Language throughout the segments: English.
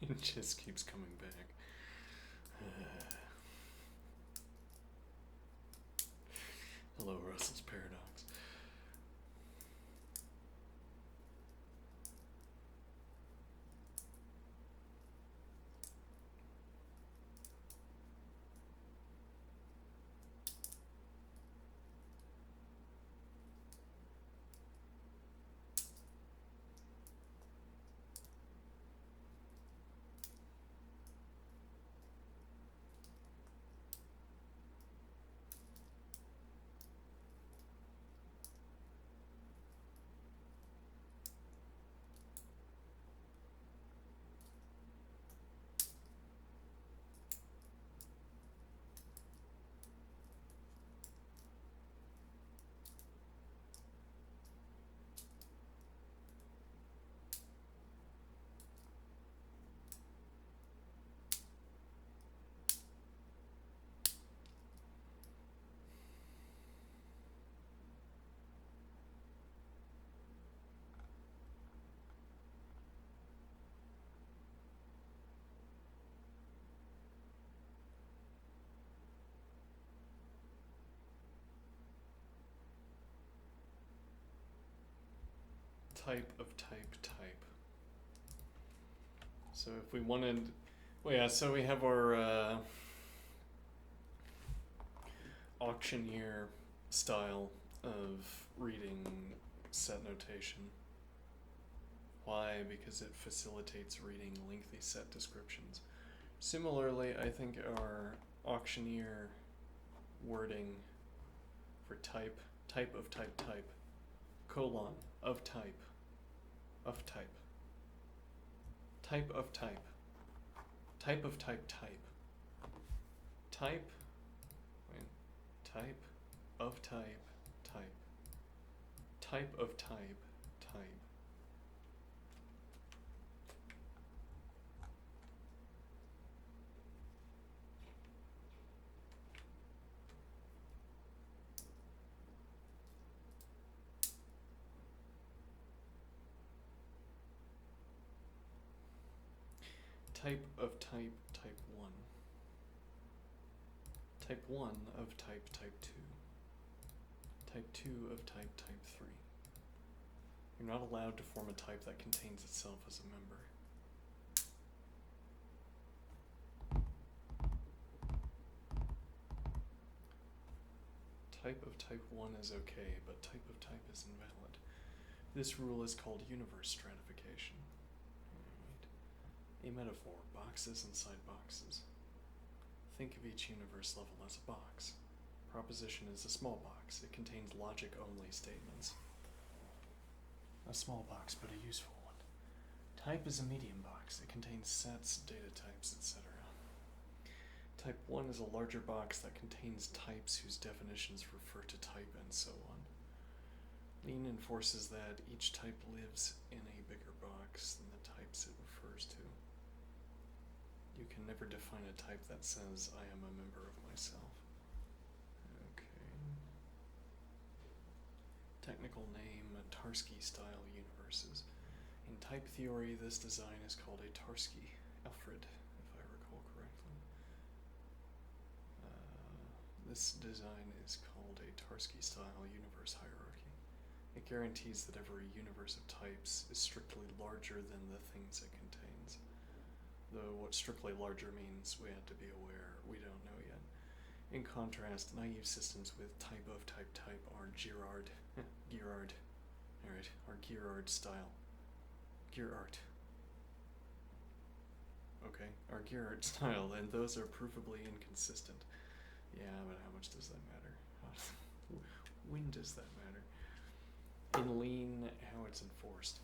It just keeps coming back. Hello, Russell's Paradox. Type of type. So if we wanted, well, yeah, so we have our auctioneer style of reading set notation. Why? Because it facilitates reading lengthy set descriptions. Similarly, I think our auctioneer wording for type of type, colon, of type, type of type, type of type, type of type, type of type. Type of type 1. Type 1 of type 2. Type 2 of type 3. You're not allowed to form a type that contains itself as a member. Type of type 1 is okay, but type of type is invalid. This rule is called universe stratification. A metaphor, boxes inside boxes. Think of each universe level as a box. Proposition is a small box. It contains logic-only statements. A small box, but a useful one. Type is a medium box. It contains sets, data types, etc. Type 1 is a larger box that contains types whose definitions refer to type and so on. Lean enforces that each type lives in a bigger box than the types it refers to. You can never define a type that says, I am a member of myself. Okay. Technical name, Tarski-style universes. In type theory, this design is called a Tarski, Alfred, if I recall correctly. This design is called a Tarski-style universe hierarchy. It guarantees that every universe of types is strictly larger than the things it contains. Though what strictly larger means, we have to be aware, we don't know yet. In contrast, naive systems with type of type are Girard style. Okay, our Girard style, and those are provably inconsistent. Yeah, but how much does that matter? When does that matter? In Lean, how it's enforced.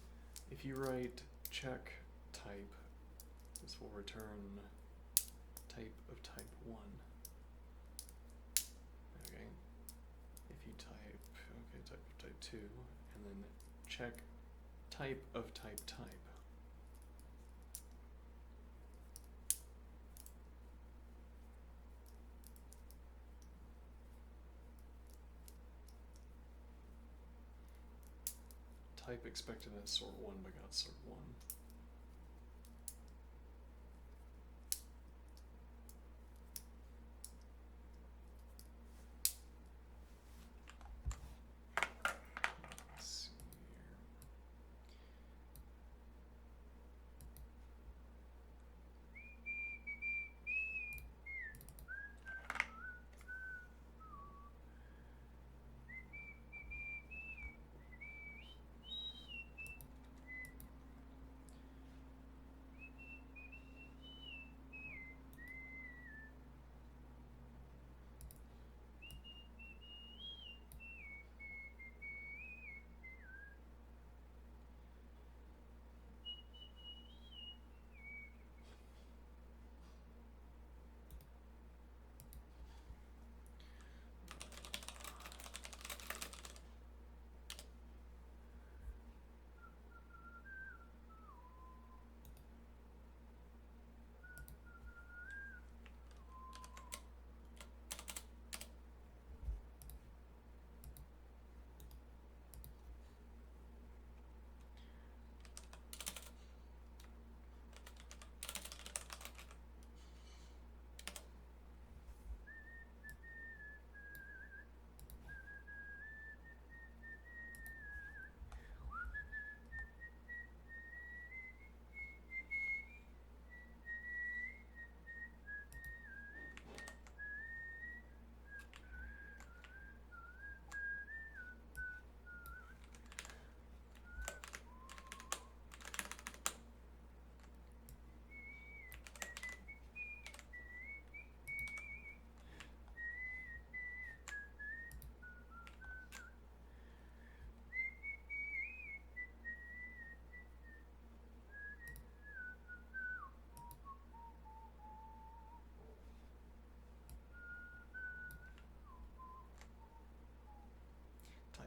If you write check type, this will return type of type 1. Okay. If you type, type of type 2, and then check type of type. Type expected as sort 1 begot sort 1.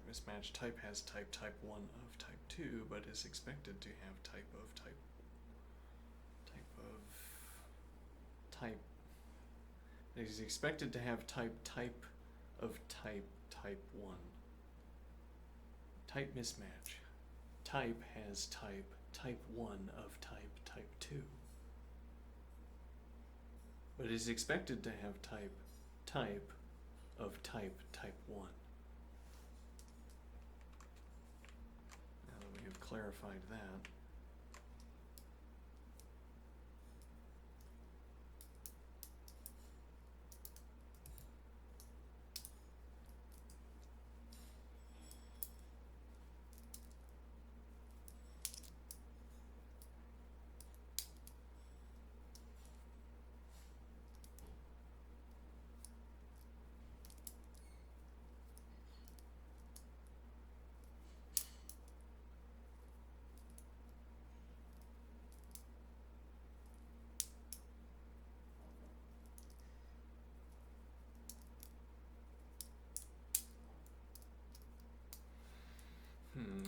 mismatch. Type has type 1 of type 2, but is expected to have type it is expected to have type of type 1. Type mismatch. Type has type 1 of type 2. But it is expected to have type of type 1. Now that we have clarified that,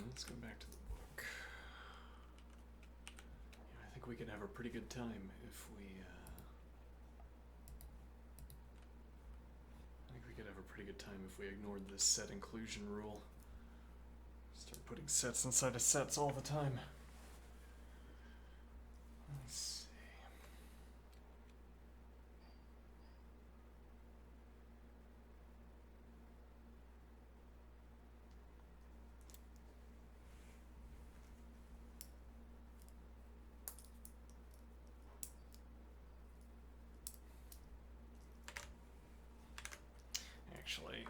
let's go back to the book. Yeah, I think we could have a pretty good time if we, ignored this set inclusion rule. Start putting sets inside of sets all the time. Let's see. Actually,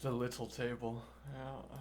The little table. Yeah.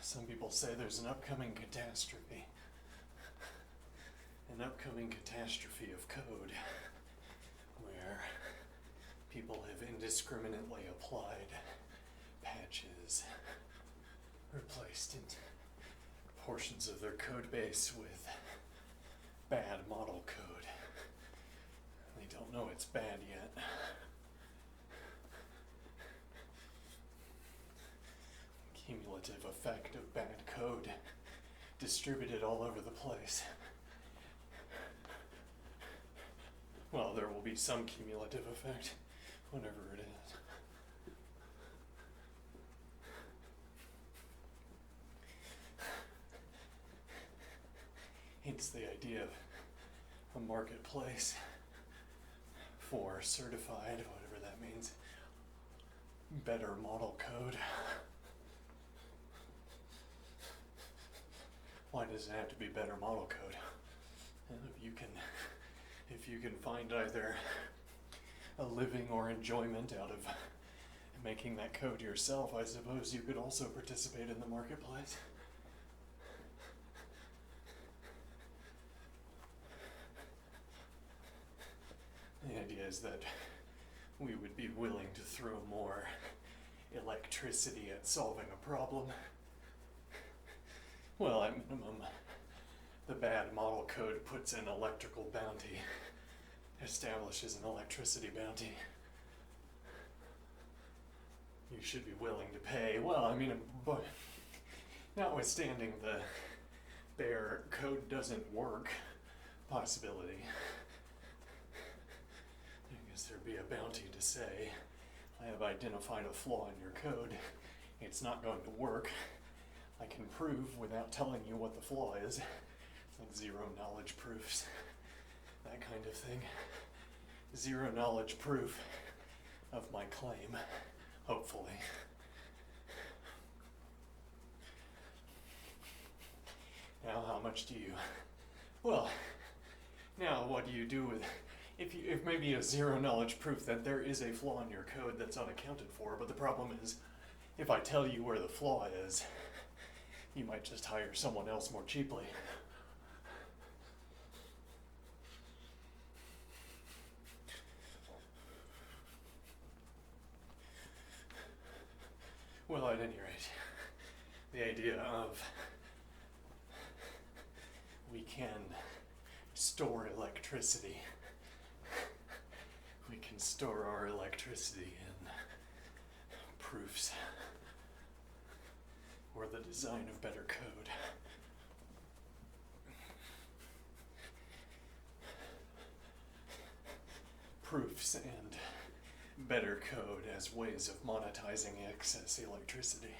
Some people say there's an upcoming catastrophe. An upcoming catastrophe of code where people have indiscriminately applied patches, replaced portions of their code base with bad model code. They don't know it's bad yet. Cumulative effect of bad code distributed all over the place. Well, there will be some cumulative effect, whatever it is. It's the idea of a marketplace for certified, whatever that means, better model code. Why does it have to be better model code? And if you can find either a living or enjoyment out of making that code yourself, I suppose you could also participate in the marketplace. The idea is that we would be willing to throw more electricity at solving a problem. Well, at minimum, the bad model code puts an electrical bounty, establishes an electricity bounty. You should be willing to pay. Well, I mean, but notwithstanding the bare code doesn't work possibility, I guess there'd be a bounty to say, I have identified a flaw in your code. It's not going to work. I can prove without telling you what the flaw is. It's like zero knowledge proofs, that kind of thing. Zero knowledge proof of my claim, hopefully. Now, how much do you? Well, now what do you do with? If maybe a zero knowledge proof that there is a flaw in your code that's unaccounted for, but the problem is, if I tell you where the flaw is, you might just hire someone else more cheaply. Well, at any rate, the idea of we can store electricity. We can store our electricity in proofs or the design of better code. Proofs and better code as ways of monetizing excess electricity.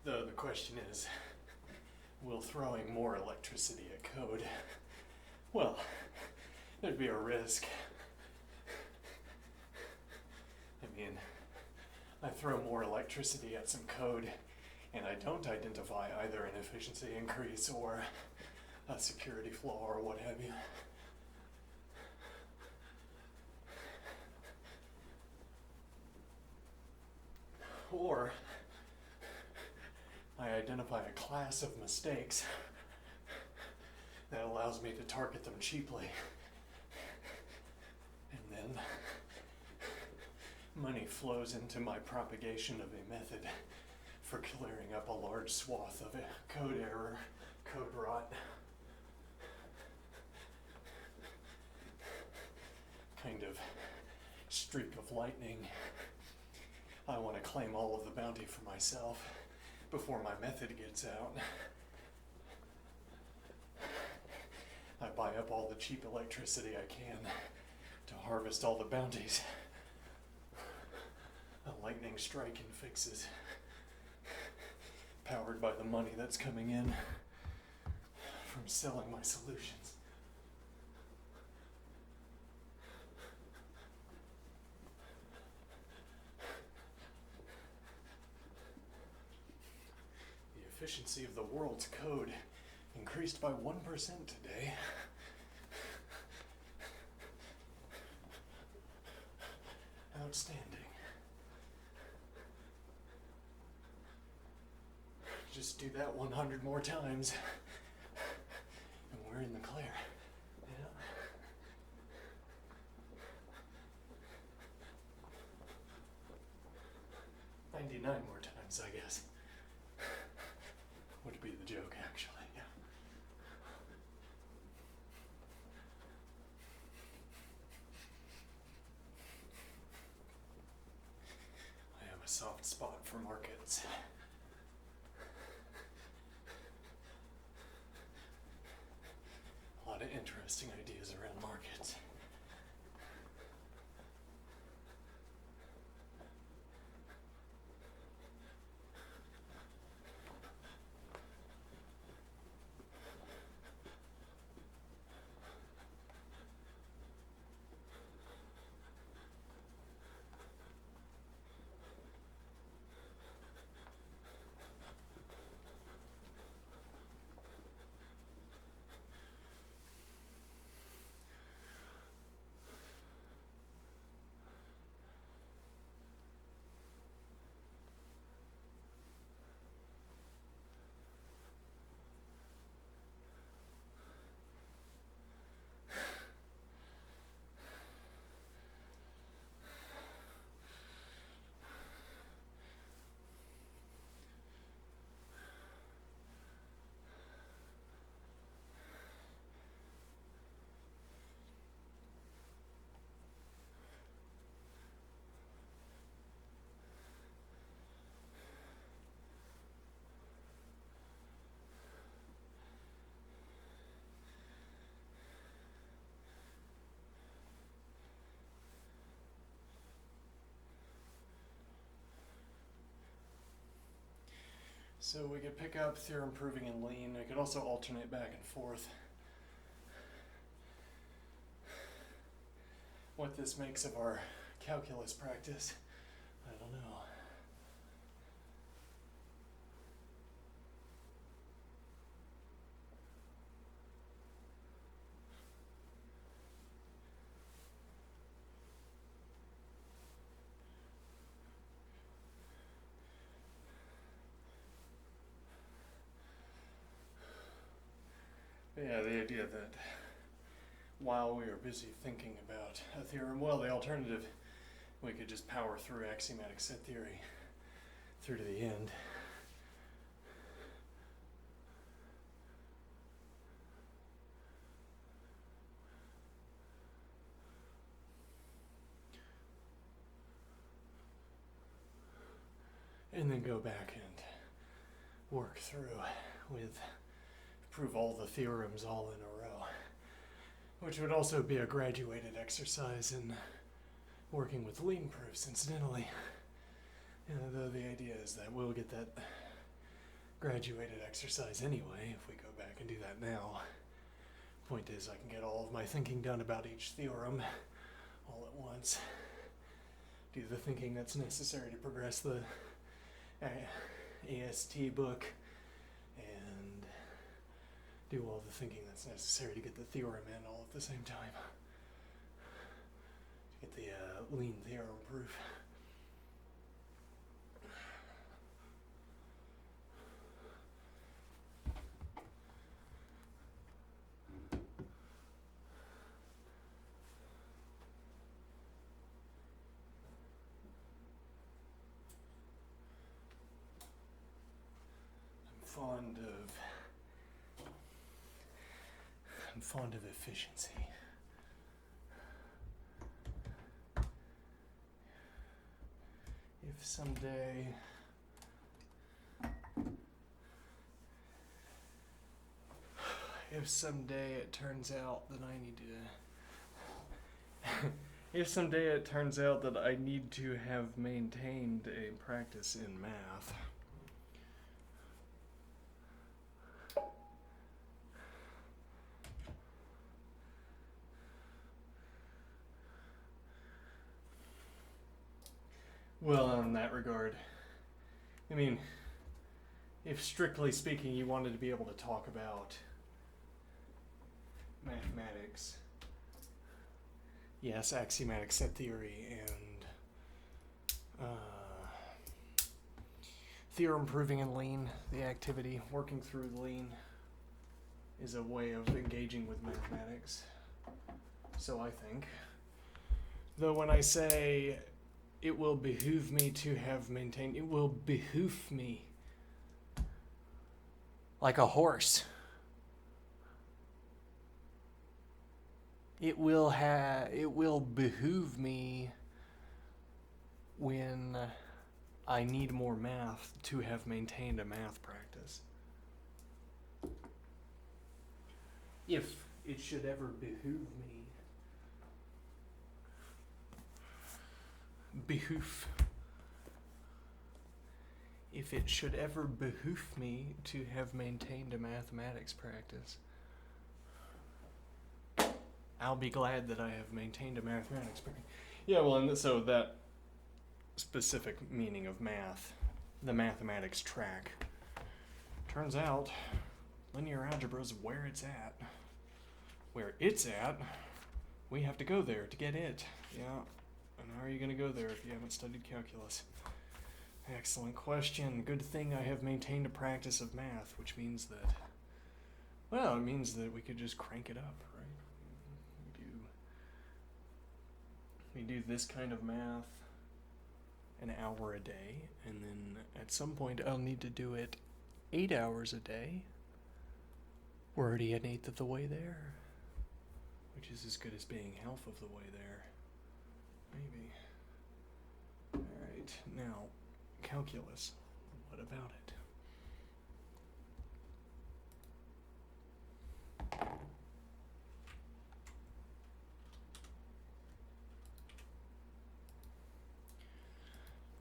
The question is, will throwing more electricity at code? Well, there'd be a risk. I mean, I throw more electricity at some code and I don't identify either an efficiency increase or a security flaw or what have you. Or I identify a class of mistakes that allows me to target them cheaply. And then money flows into my propagation of a method for clearing up a large swath of a code error, code rot. Kind of streak of lightning. I want to claim all of the bounty for myself before my method gets out. buy up all the cheap electricity I can to harvest all the bounties. A lightning strike and fixes, powered by the money that's coming in from selling my solutions. The efficiency of the world's code increased by 1% today. Outstanding. Just do that 100 more times, and we're in the clear. Yeah. "99 more times, I guess. Would be the joke, actually, yeah. I have a soft spot for markets. A lot of interesting ideas around markets. So we could pick up theorem proving and lean. We could also alternate back and forth. What this makes of our calculus practice, I don't know. Yeah, the idea that while we are busy thinking about a theorem, well, the alternative, we could just power through axiomatic set theory through to the end. And then go back and work through with prove all the theorems all in a row, which would also be a graduated exercise in working with lean proofs, incidentally. Though the idea is that we'll get that graduated exercise anyway if we go back and do that now. Point is, I can get all of my thinking done about each theorem all at once. Do the thinking that's necessary to progress the AST book, and do all the thinking that's necessary to get the theorem in all at the same time. To get the lean theorem proof. I'm fond of efficiency. If someday if someday it turns out that I need to if someday it turns out that I need to have maintained a practice in math, well, in that regard, I mean, if strictly speaking you wanted to be able to talk about mathematics, yes, axiomatic set theory and theorem proving in lean, the activity, working through lean, is a way of engaging with mathematics. So I think. Though when I say it will behoove me to have maintained, it will behoove me. Like a horse. It will behoove me when I need more math to have maintained a math practice. If it should ever behoove me. Behoof. If it should ever behoove me to have maintained a mathematics practice, I'll be glad that I have maintained a mathematics practice. Yeah, well, and so that specific meaning of math, the mathematics track, turns out linear algebra is where it's at. Where it's at, we have to go there to get it. Yeah, and how are you going to go there if you haven't studied calculus? Excellent question. Good thing I have maintained a practice of math, which means that, well, it means that we could just crank it up, right? We do this kind of math an hour a day, and then at some point I'll need to do it 8 hours a day. We're already an eighth of the way there, which is as good as being half of the way there. Maybe. Alright, now, calculus. What about it?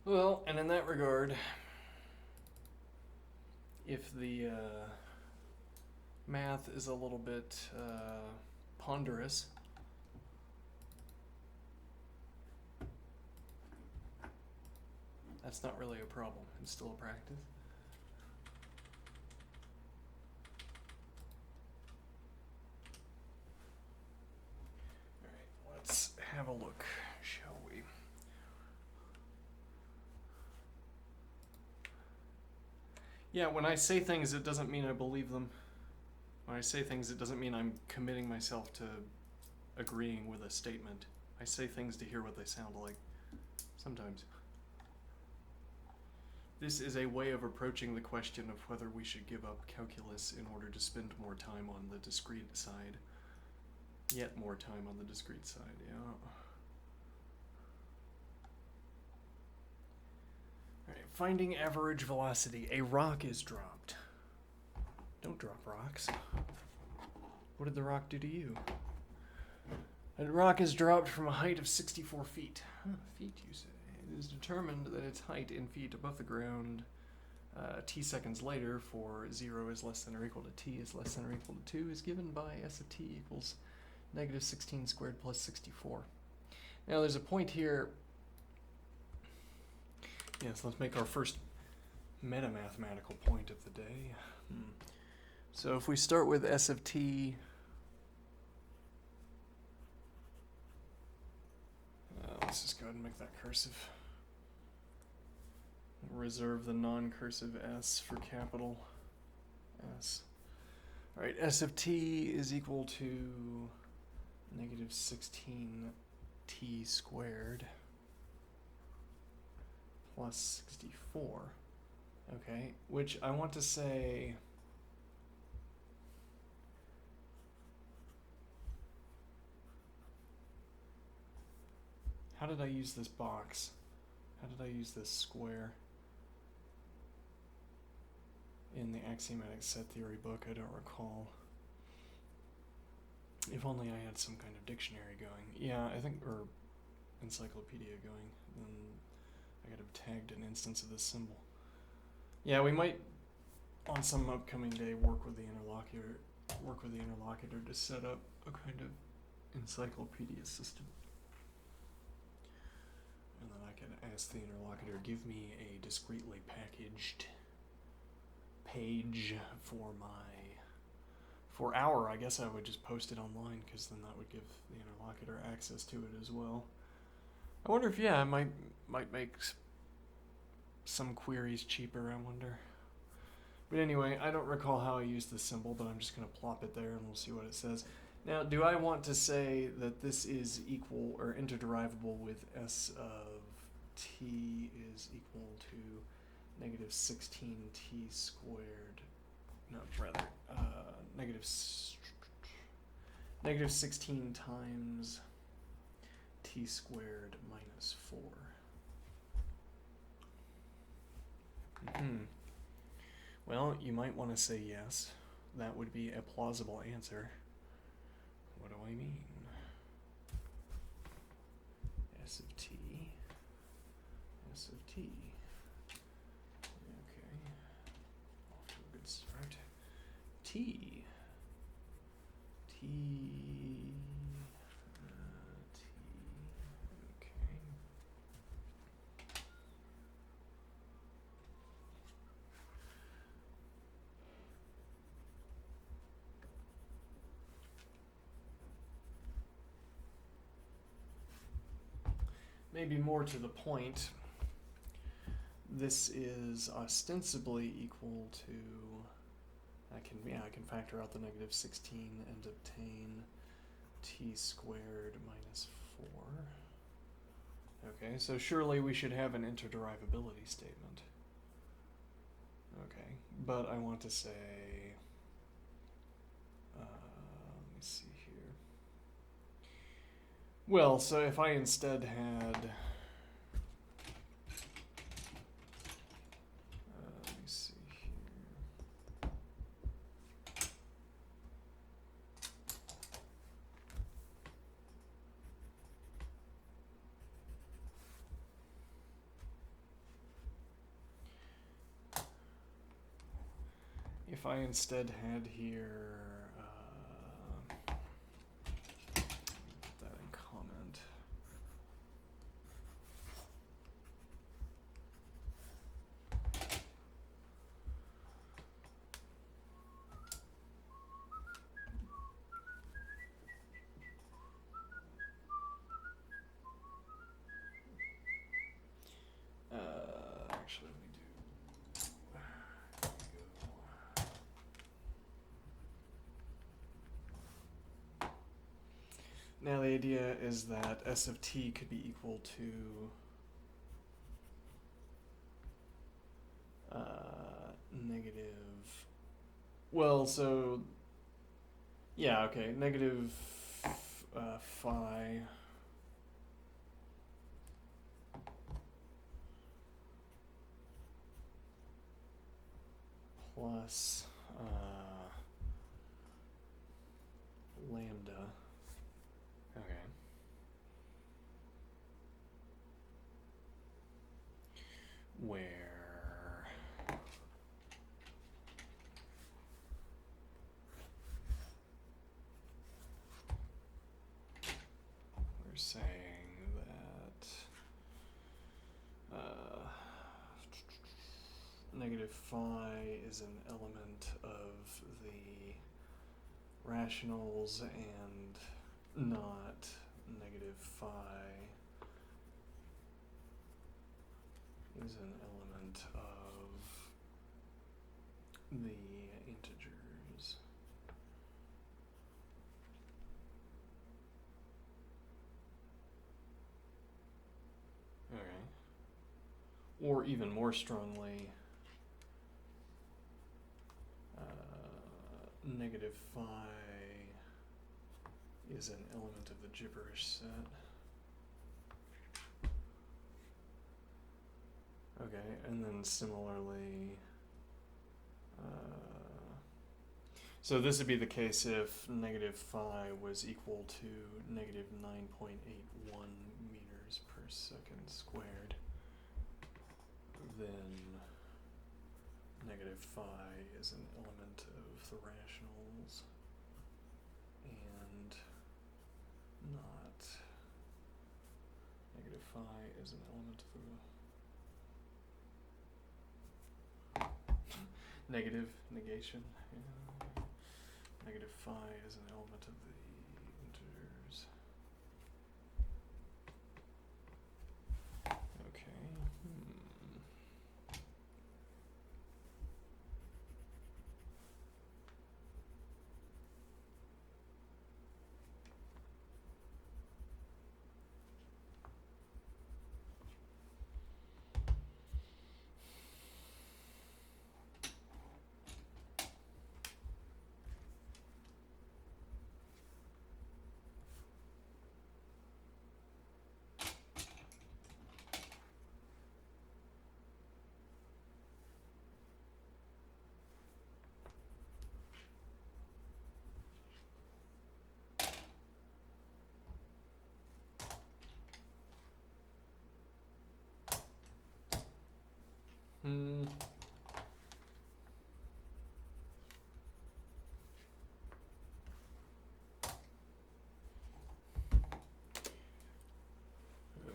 Well, and in that regard, if the math is a little bit ponderous, that's not really a problem. It's still a practice. Alright, let's have a look, shall we? Yeah, when I say things, it doesn't mean I believe them. When I say things, it doesn't mean I'm committing myself to agreeing with a statement. I say things to hear what they sound like. Sometimes. This is a way of approaching the question of whether we should give up calculus in order to spend more time on the discrete side. Yet more time on the discrete side, yeah. Alright, finding average velocity. A rock is dropped. Don't drop rocks. What did the rock do to you? A rock is dropped from a height of 64 feet. Feet, you say. It is determined that its height in feet above the ground t seconds later for 0 is less than or equal to t is less than or equal to 2 is given by s of t equals negative 16 squared plus 64. Now there's a point here. Yes, let's make our first meta-mathematical point of the day. So if we start with s of t, let's just go ahead and make that cursive. Reserve the non-cursive s for capital S. Alright, s of t is equal to negative 16t squared plus 64. Okay, which I want to say... How did I use this box? How did I use this square? In the axiomatic set theory book, I don't recall. If only I had some kind of dictionary going. Yeah, I think, or encyclopedia going. Then I could have tagged an instance of this symbol. Yeah, we might, on some upcoming day, work with the interlocutor to set up a kind of encyclopedia system. And then I can ask the interlocutor, give me a discreetly packaged page for our, I guess I would just post it online, because then that would give the interlocutor access to it as well. I wonder if, yeah, it might make some queries cheaper, I wonder. But anyway, I don't recall how I used this symbol, but I'm just going to plop it there and we'll see what it says. Now, do I want to say that this is equal or interderivable with s of t is equal to negative 16t squared? No, rather, negative 16 times t squared minus 4. Well, you might want to say yes. That would be a plausible answer. What do I mean? S of t. S of t. Okay. Off to a good start. T. T. Okay. Maybe more to the point, this is ostensibly equal to, I can factor out the negative 16 and obtain t squared minus 4. Okay, so surely we should have an interderivability statement. Okay, but I want to say, let me see here. Well, so if I instead had, let me see here. If I instead had here, put that in comment. Actually, let me do. Now the idea is that s of t could be equal to negative, well, so, yeah, okay, negative phi plus lambda. Okay. Where we're saying that negative phi is an element of the rationals and not negative phi is an element of the integers. Okay. Or even more strongly, negative phi is an element of the gibberish set. Okay, and then similarly, So this would be the case if negative phi was equal to negative 9.81 meters per second squared. Then negative phi is an element of the rationals and not negative phi is an element of the negative negation. Yeah. Negative phi is an element of the integers. Okay.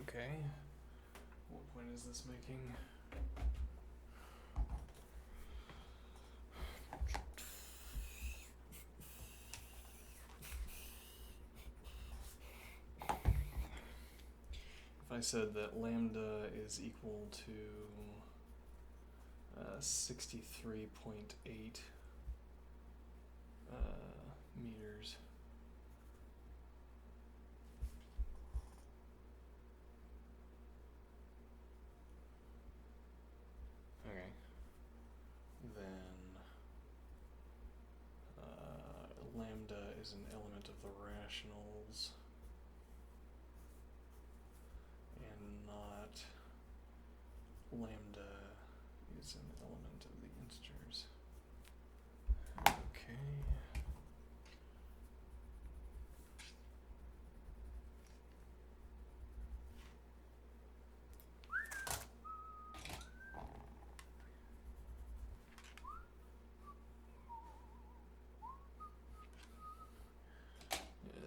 Okay. What point is this making? If I said that lambda is equal to 63.8 meters. Okay. Then lambda is an element of the rationals and not lambda is an element of the integers. Okay.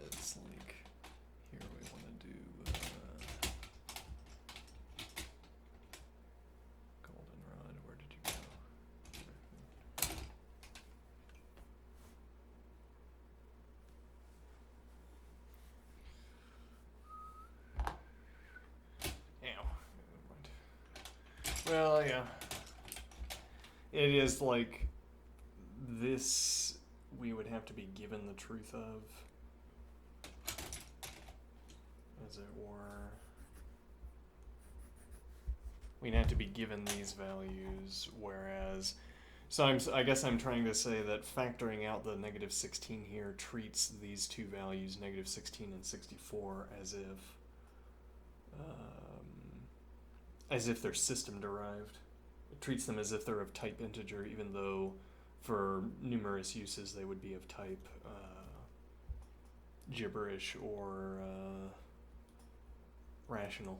It's like, here we want to do goldenrod, where did you go? Ow. Never mind. Well, yeah. It is like this we would have to be given the truth of, as it were. We'd have to be given these values, whereas, so I guess I'm trying to say that factoring out the negative 16 here treats these two values, negative 16 and 64, as if they're system derived. It treats them as if they're of type integer, even though for numerous uses they would be of type gibberish or rational.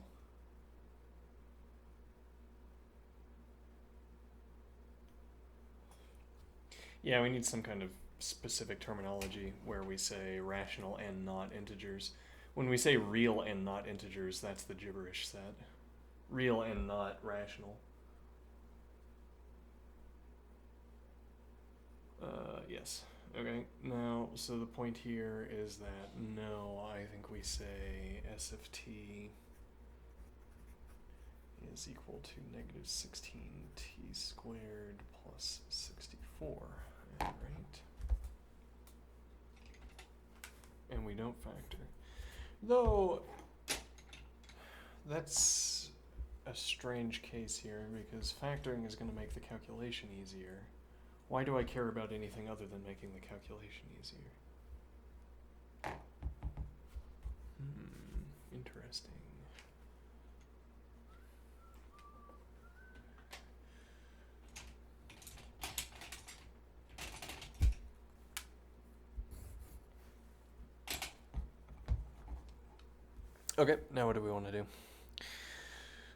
Yeah, we need some kind of specific terminology where we say rational and not integers. When we say real and not integers, that's the gibberish set. Real and not rational. Yes. Okay, now, so the point here is that no, I think we say S of t is equal to negative 16t squared plus 64, right? And we don't factor. Though, that's a strange case here, because factoring is going to make the calculation easier. Why do I care about anything other than making the calculation easier? Interesting. Okay, now what do we want to do?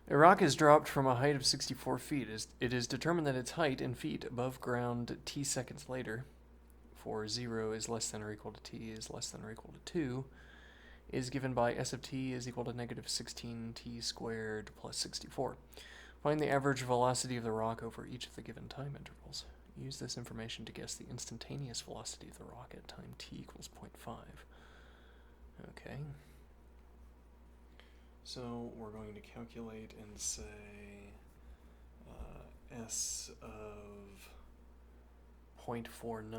A rock is dropped from a height of 64 feet. It is determined that its height in feet above ground t seconds later, for 0 is less than or equal to t is less than or equal to 2, is given by s of t is equal to negative 16t squared plus 64. Find the average velocity of the rock over each of the given time intervals. Use this information to guess the instantaneous velocity of the rock at time t equals 0.5. Okay. So we're going to calculate and say s of 0.49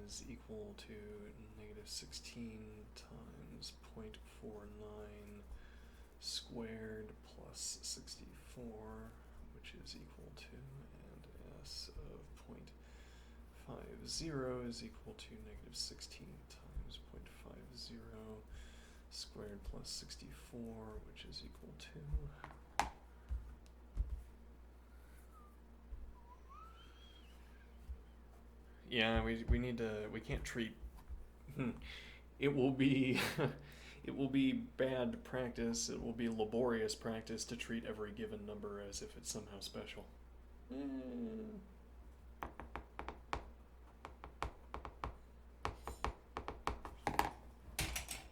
is equal to negative 16 times 0.49 squared plus 64, which is equal to, and s of 0.50 is equal to negative 16 times 0.50 squared plus 64, which is equal to we need to, we can't treat it will be it will be bad practice, it will be laborious practice to treat every given number as if it's somehow special.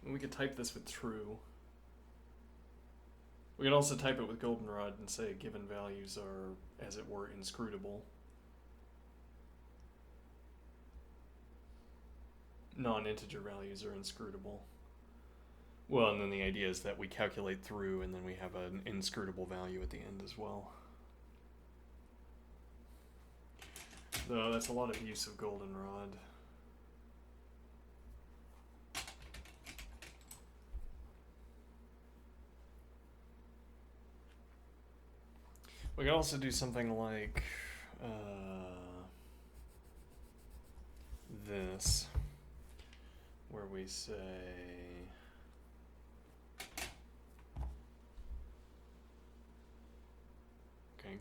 We could type this with true. We could also type it with goldenrod and say given values are, as it were, inscrutable. Non-integer values are inscrutable. Well, and then the idea is that we calculate through and then we have an inscrutable value at the end as well. Though that's a lot of use of goldenrod. We can also do something like this, where we say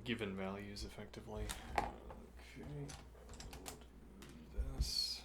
given values effectively. Okay, we'll do this.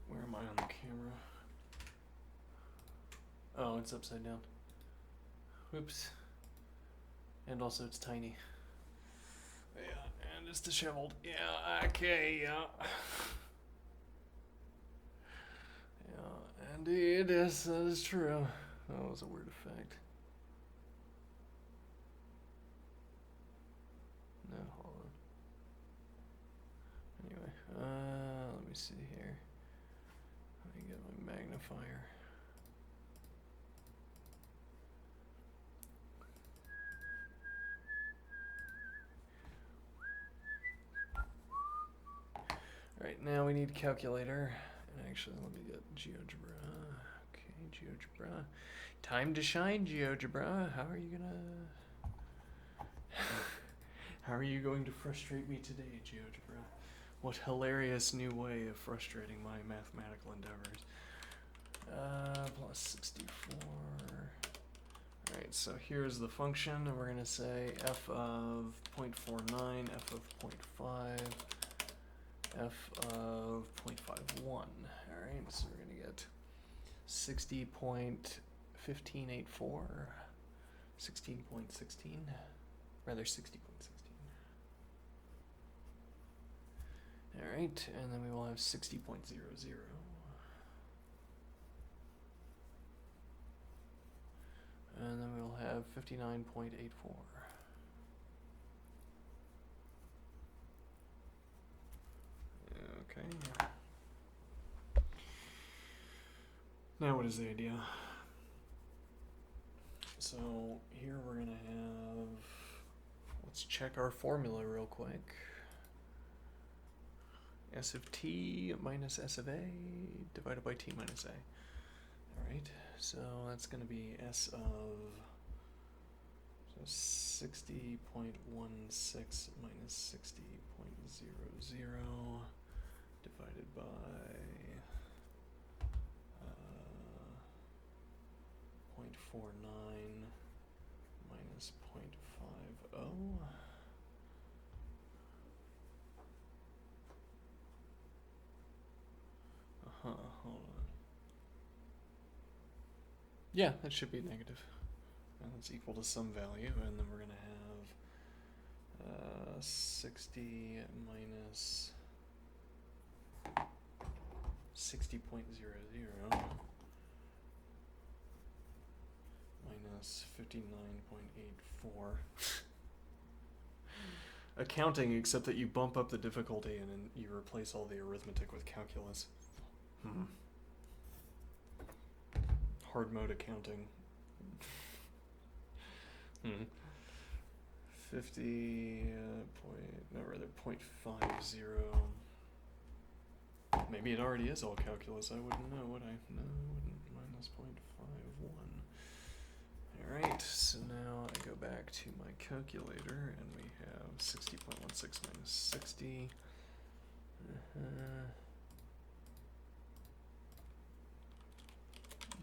Where am I on the camera? Oh, it's upside down. Whoops. And also it's tiny. Yeah, and it's disheveled. Yeah, okay, yeah. Yeah, indeed, yes, that is true. That was a weird effect. No, hold on. Anyway, let me see here. Let me get my magnifier. Alright, now we need a calculator. And actually, let me get GeoGebra. Okay, GeoGebra. Time to shine, GeoGebra. How are you gonna... How are you going to frustrate me today, GeoGebra? What hilarious new way of frustrating my mathematical endeavors. Plus 64. Alright, so here's the function, and we're gonna say f of 0.49, f of 0.5, f of 0.51. Alright, so we're gonna get 60.1584, 16.16, rather 60.16. Alright, and then we will have 60.00. And then we'll have 59.84. Okay. Now what is the idea? So here we're gonna have, let's check our formula real quick. S of t minus s of a divided by t minus a. Alright, so that's gonna be s of 60.16 minus 60.00 divided by 0.49 minus 0.50. Hold on. Yeah, that should be negative. And that's equal to some value, and then we're going to have 60 minus 60.00 minus 59.84. Accounting, except that you bump up the difficulty and then you replace all the arithmetic with calculus. Hard mode accounting. 0.50. Maybe it already is all calculus. I wouldn't know, would I? No, I wouldn't. Minus 0.51. Alright, so now I go back to my calculator and we have 60.16 minus 60.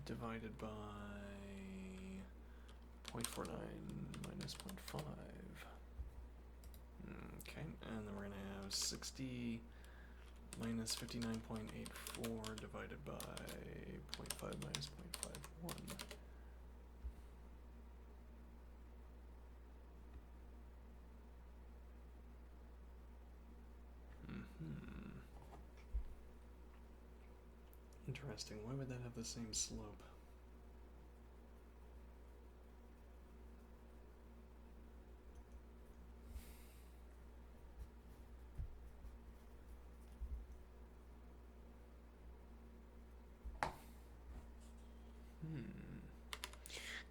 Divided by 0.49 minus 0.5. Okay, and then we're going to have 60 minus 59.84 divided by 0.5 minus 0.51. Interesting. Why would that have the same slope?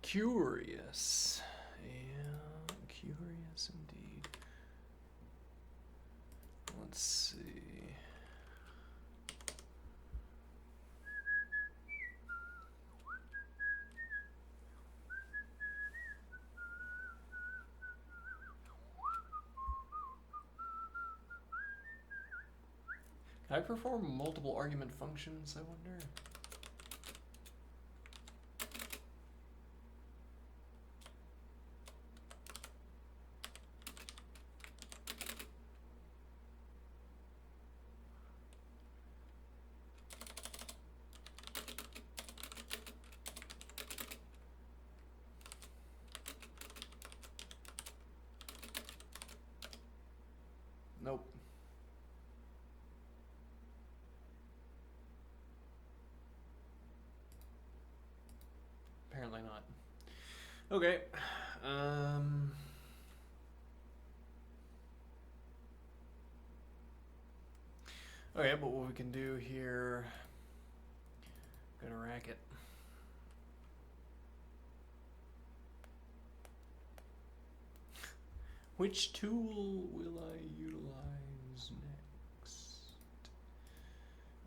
Curious. Yeah, curious indeed. Let's see. Can I perform multiple argument functions, I wonder? Nope. Apparently not. Okay. Okay, but what we can do here, gonna rack it. Which tool will I utilize next?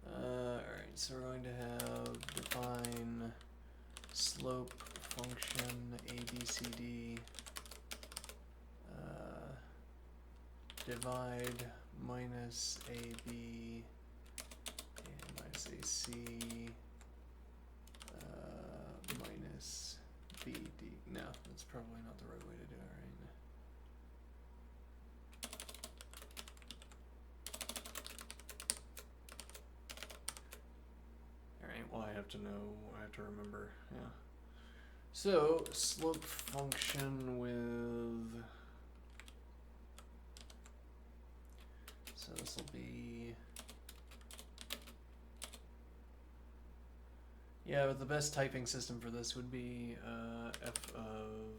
Alright, so we're going to have define slope function ABCD, divide minus AB and minus AC minus BD. No, that's probably not the right way to do it, right? Alright, well I have to know, I have to remember, yeah. So, slope function with, so this will be, yeah, but the best typing system for this would be f of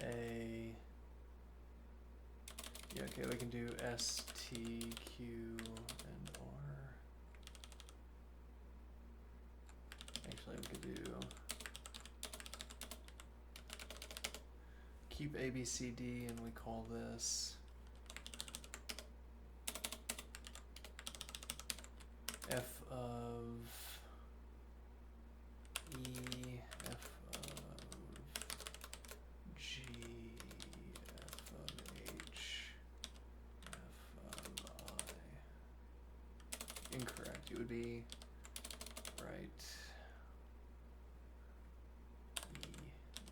a Yeah, okay, we can do S, T, Q, and R. Actually, we could do keep A, B, C, D, and we call this F of E, F of G, F of H, F of I. Incorrect. It would be right E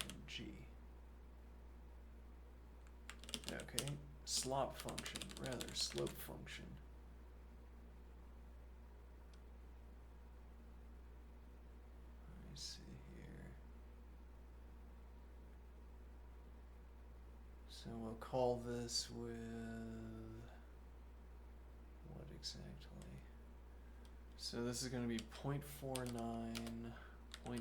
and G. Okay. Slop function, rather slope function. Let me see here. So we'll call this with what exactly? So this is going to be 0.49, 0.5,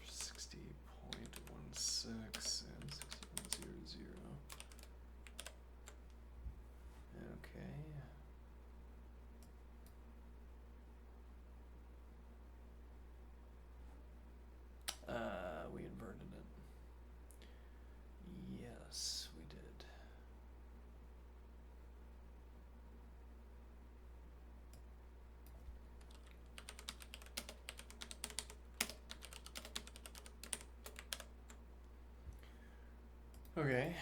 60.16, and 60.00. Okay. We inverted it. Yes, we did. Okay.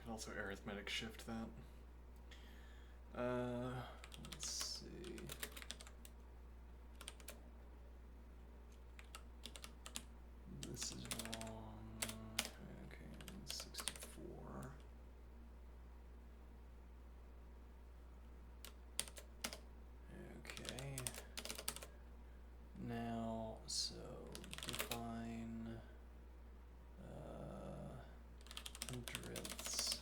Also arithmetic shift that. Let's see. This is wrong. Okay, 64. Okay. Now, so define hundredths.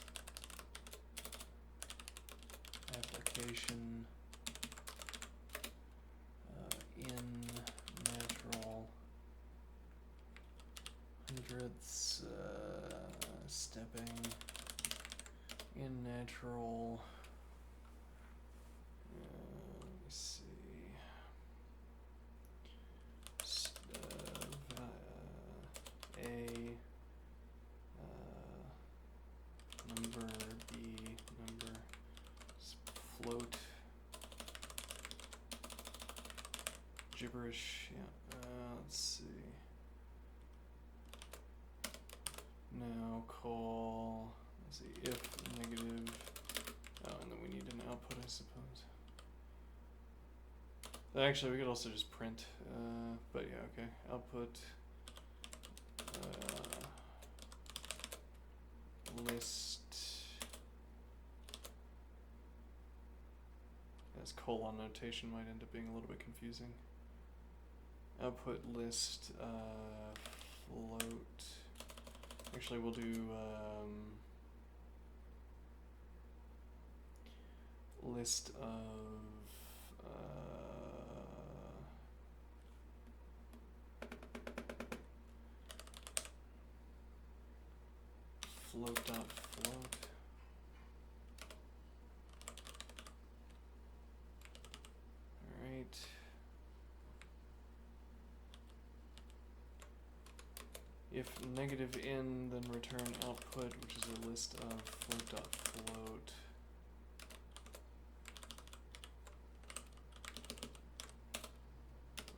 Application in natural hundredths, stepping in natural, let me see, A, number, B, number, float, gibberish, yeah, let's see. Now call, let's see, if negative, oh, and then we need an output, I suppose. Actually, we could also just print, but yeah, okay, output, list, as colon notation might end up being a little bit confusing. Output list, float. Actually, we'll do list of float.float. Alright. If negative in, then return output, which is a list of float.float.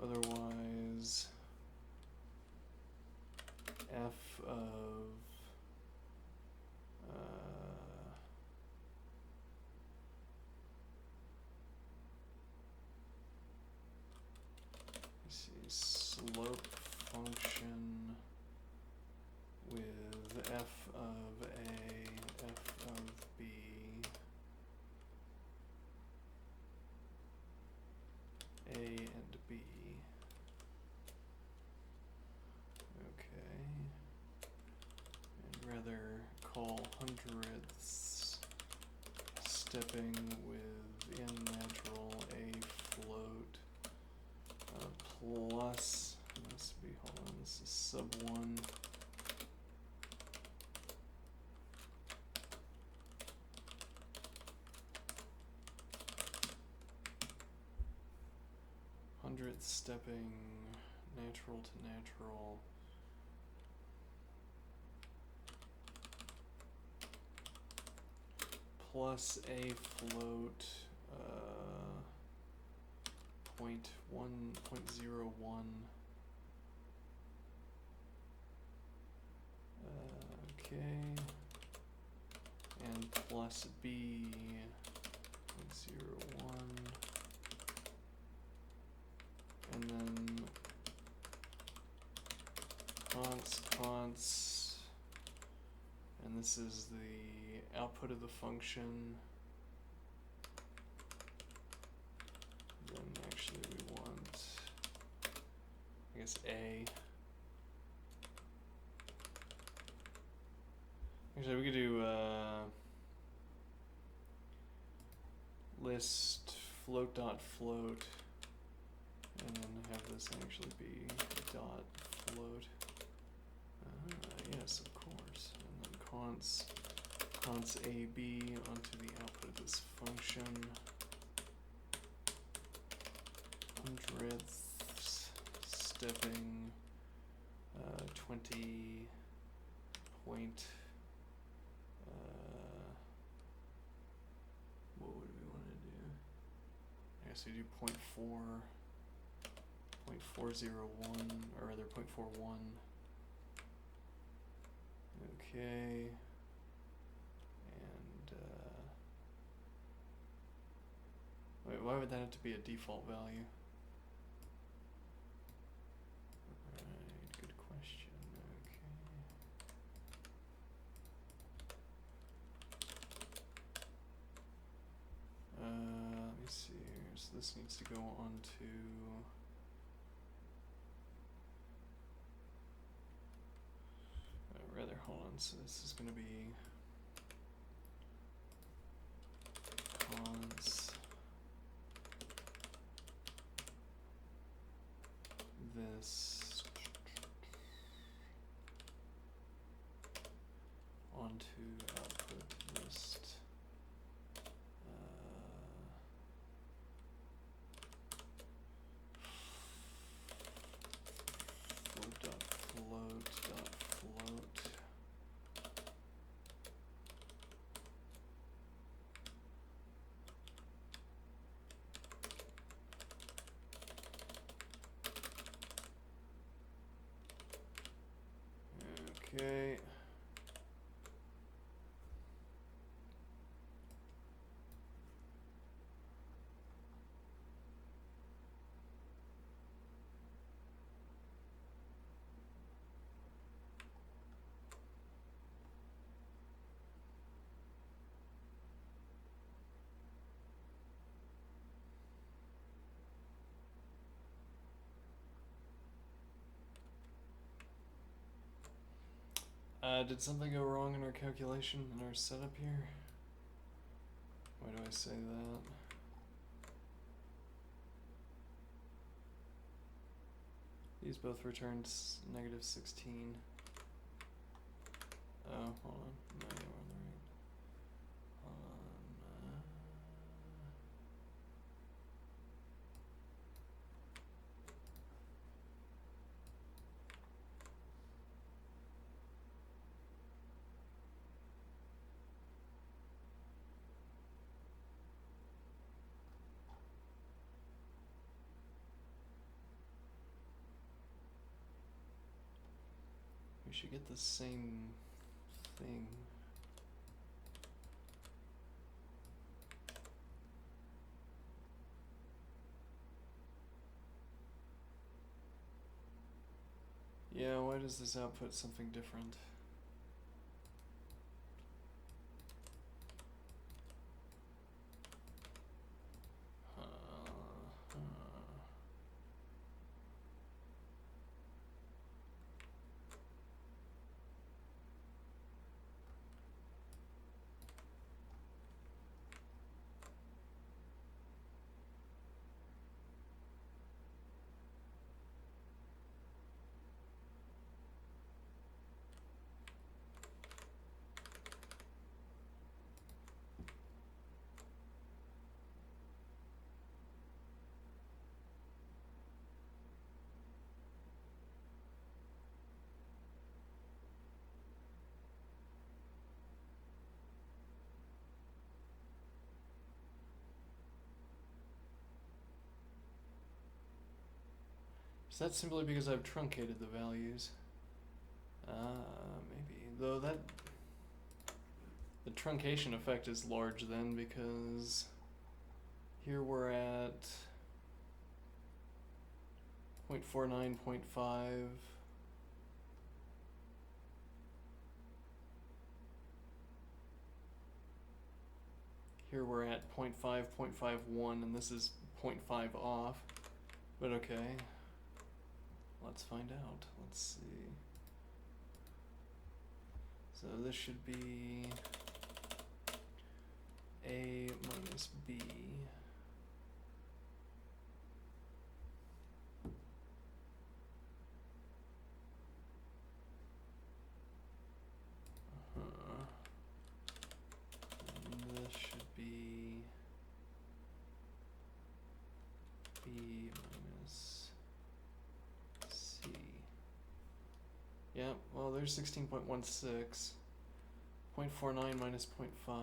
Otherwise, f of let's see, slope function with f of a, f of b, a and b. Okay. I'd rather call hundredths stepping within natural a float plus, must be, hold on, this is sub 1. Hundredth stepping natural to natural plus a float 0.01 okay, and plus b 0.01, and then const, and this is the output of the function. Then actually we want, I guess, a. Actually, we could do list float dot float, and then have this actually be dot float. Yes, of course. And then const ab onto the output of this function. Hundredths stepping 20 point. What would we want to do? I guess we do 0.401, or rather 0.41. Okay. And wait, why would that have to be a default value? Right, good question. Okay. Let me see here. So this needs to go on to rather, hold on. So this is going to be const this onto output list float. Okay. Did something go wrong in our calculation, in our setup here? Why do I say that? These both returned negative 16. Oh, hold on. No, yeah, we're on the right. Hold on. We should get the same thing. Yeah, why does this output something different? Is that simply because I've truncated the values? Maybe. Though that... The truncation effect is large then, because here we're at 0.49, 0.5. Here we're at 0.5, 0.51, and this is 0.5 off. But okay. Let's find out. Let's see. So this should be A minus B. And this should be B minus C. Yeah, well, there's 16.16. 0.49 minus 0.5.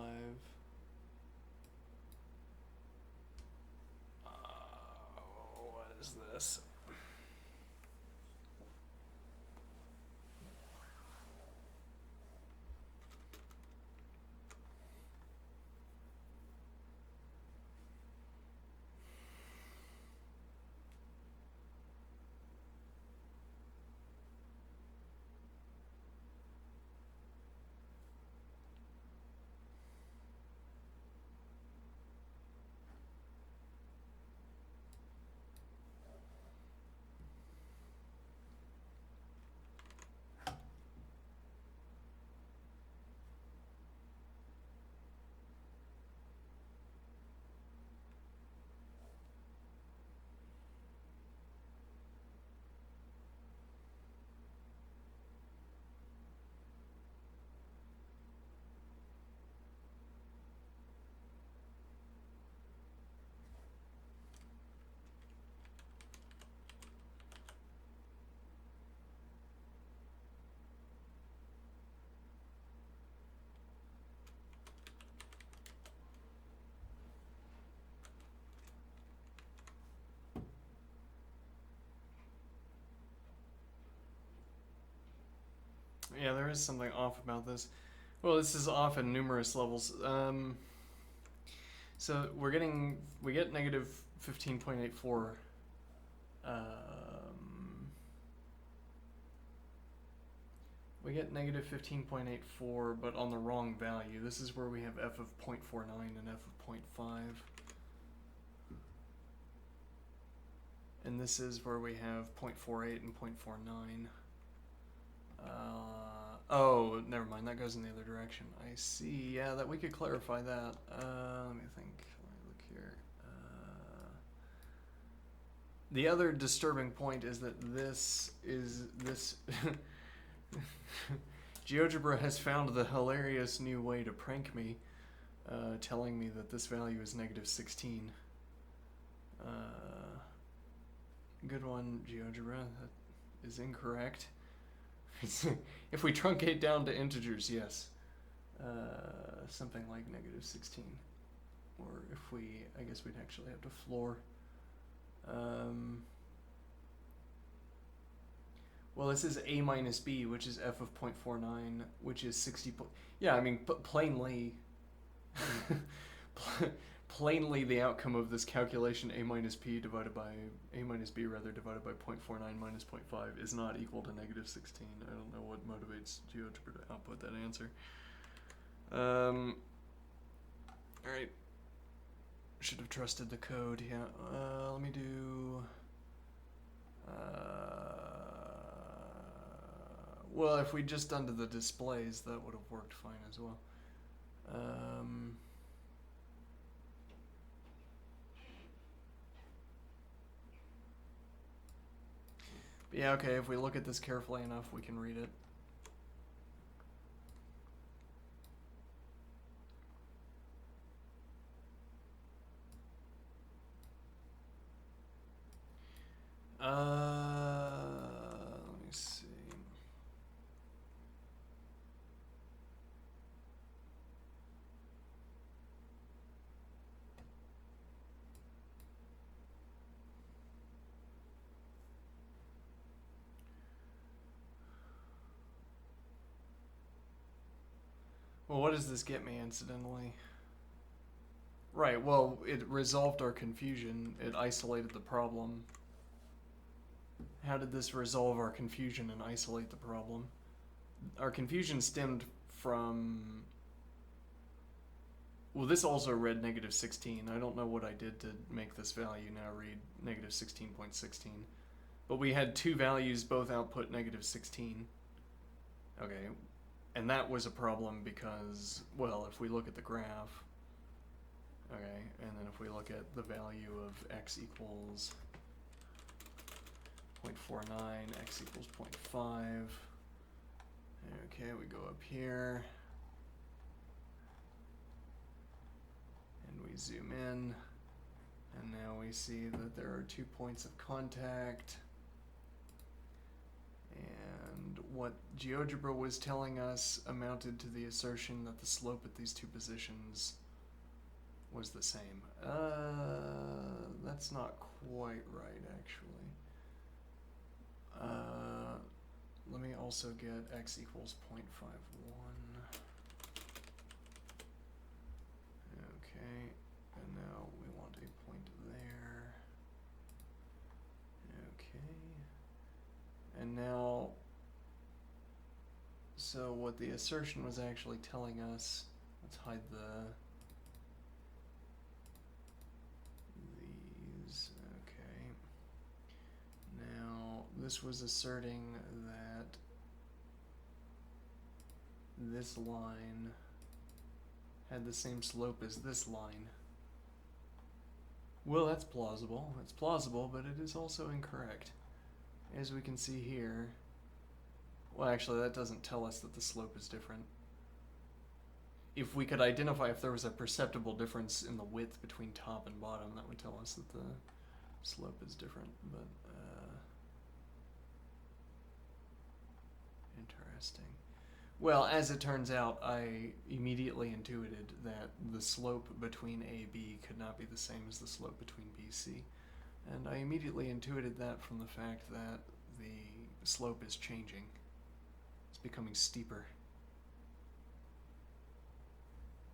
What is this? Yeah, there is something off about this. Well, this is off in numerous levels. So we get negative 15.84. We get negative 15.84, but on the wrong value. This is where we have f of 0.49 and f of 0.5. And this is where we have 0.48 and 0.49. Oh, never mind. That goes in the other direction. I see. Yeah, that we could clarify that. Let me think. Let me look here. The other disturbing point is that this GeoGebra has found the hilarious new way to prank me, telling me that this value is negative 16. Good one, GeoGebra. That is incorrect. If we truncate down to integers, yes. Something like negative 16. Or if we, I guess we'd actually have to floor. Well, this is a minus b, which is f of 0.49, which is 60. Yeah, I mean, plainly, plainly, the outcome of this calculation, a minus b divided by divided by 0.49 minus 0.5 is not equal to negative 16. I don't know what motivates GeoGebra to output that answer. All right. Should have trusted the code. Yeah. Let me do. Well, if we'd just done to the displays, that would have worked fine as well. But yeah, okay, if we look at this carefully enough, we can read it. Let me see. Well, what does this get me, incidentally? Right, well, it resolved our confusion. It isolated the problem. How did this resolve our confusion and isolate the problem? Our confusion stemmed from... Well, this also read negative 16. I don't know what I did to make this value now read negative 16.16. But we had two values both output negative 16. Okay, and that was a problem because, well, if we look at the graph, okay, and then if we look at the value of x equals 0.49, x equals 0.5, okay, we go up here, and we zoom in, and now we see that there are 2 points of contact. And what GeoGebra was telling us amounted to the assertion that the slope at these two positions was the same. That's not quite right, actually. Let me also get x equals 0.51. Okay, and now we want a point there. Okay. And now, so what the assertion was actually telling us, let's hide these, okay. Now, this was asserting that this line had the same slope as this line. Well, that's plausible. It's plausible, but it is also incorrect. As we can see here, well, actually, that doesn't tell us that the slope is different. If we could identify if there was a perceptible difference in the width between top and bottom, that would tell us that the slope is different, but interesting. Well, as it turns out, I immediately intuited that the slope between A and B could not be the same as the slope between B and C. And I immediately intuited that from the fact that the slope is changing. It's becoming steeper.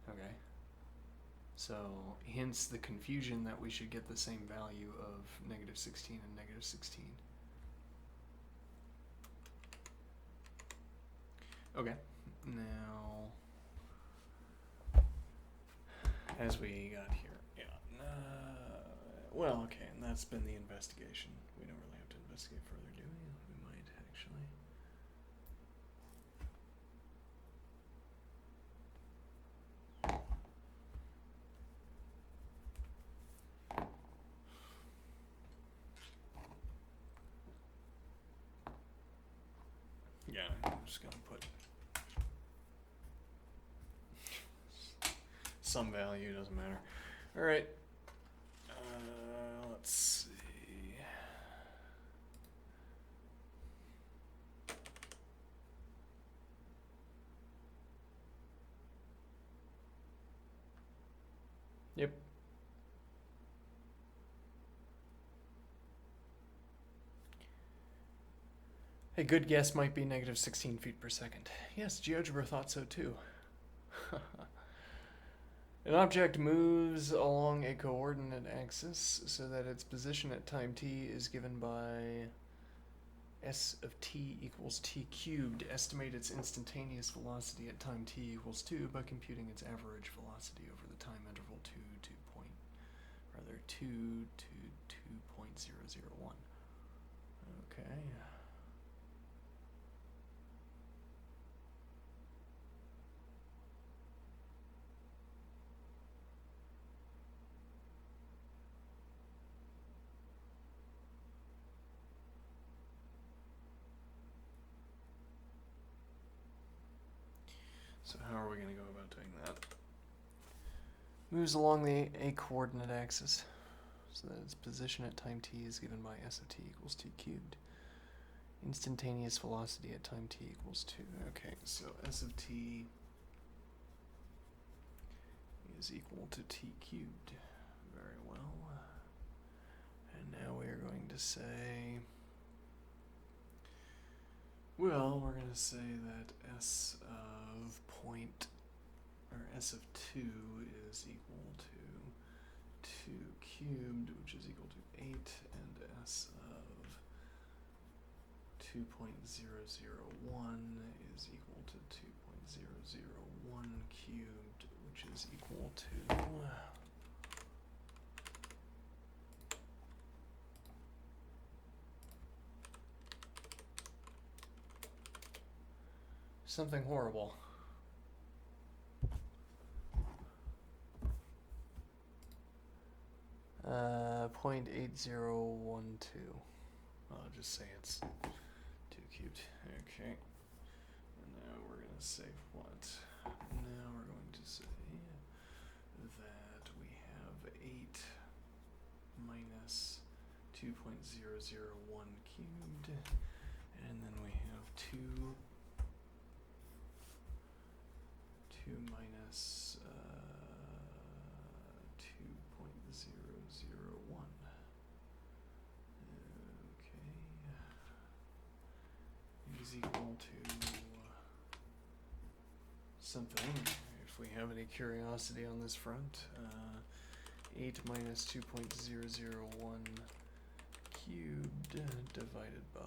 Okay. So, hence the confusion that we should get the same value of negative 16 and negative 16. Okay. Now, as we got here, yeah. Well, okay, and that's been the investigation. We don't really have to investigate further, do we? We might, actually. Yeah, I'm just gonna put some value, doesn't matter. All right. Let's see. Yep. A good guess might be negative 16 feet per second. Yes, GeoGebra thought so too. An object moves along a coordinate axis so that its position at time t is given by s of t equals t cubed. Estimate its instantaneous velocity at time t equals 2 by computing its average velocity over the time interval 2 to 2.001. Okay. So how are we going to go about doing that? Moves along a coordinate axis so that its position at time t is given by s of t equals t cubed. Instantaneous velocity at time t equals 2. Okay, so s of t is equal to t cubed. Very well. And now we are going to say, well, we're going to say that s of s of 2 is equal to 2 cubed, which is equal to 8, and s of 2.001 is equal to 2.001 cubed, which is equal to something horrible. 0.8012. I'll just say it's 2 cubed. Okay. And now we're going to say what? Now we're going to say that we have 8 minus 2.001 cubed, and then we have 2 minus 2.001. Okay. Is equal to something, if we have any curiosity on this front. 8 minus 2.001 cubed divided by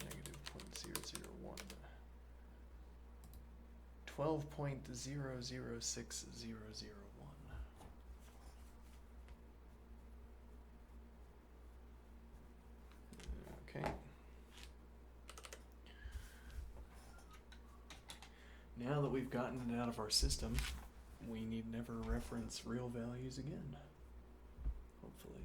negative 0.001. 12.006001. Okay. Now that we've gotten it out of our system, we need never reference real values again. Hopefully.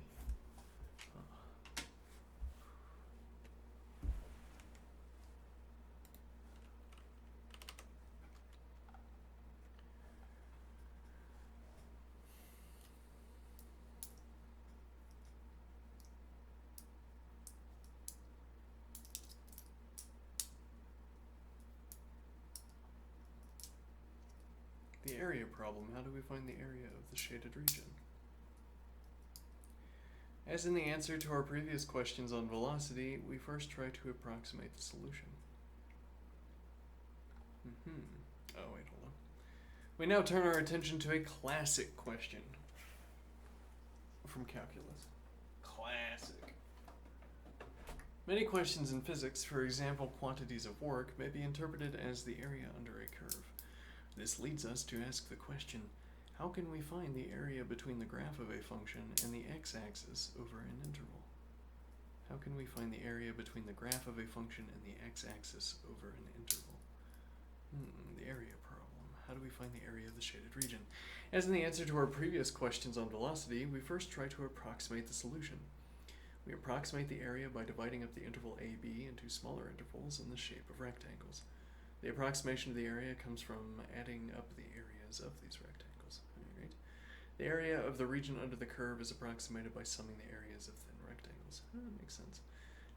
The area problem. How do we find the area of the shaded region? As in the answer to our previous questions on velocity, we first try to approximate the solution. Oh, wait, hold on. We now turn our attention to a classic question from calculus. Classic. Many questions in physics, for example, quantities of work, may be interpreted as the area under a curve. This leads us to ask the question, how can we find the area between the graph of a function and the x-axis over an interval? How can we find the area between the graph of a function and the x-axis over an interval? The area problem. How do we find the area of the shaded region? As in the answer to our previous questions on velocity, we first try to approximate the solution. We approximate the area by dividing up the interval AB into smaller intervals in the shape of rectangles. The approximation of the area comes from adding up the areas of these rectangles. Right? The area of the region under the curve is approximated by summing the areas of thin rectangles. That makes sense.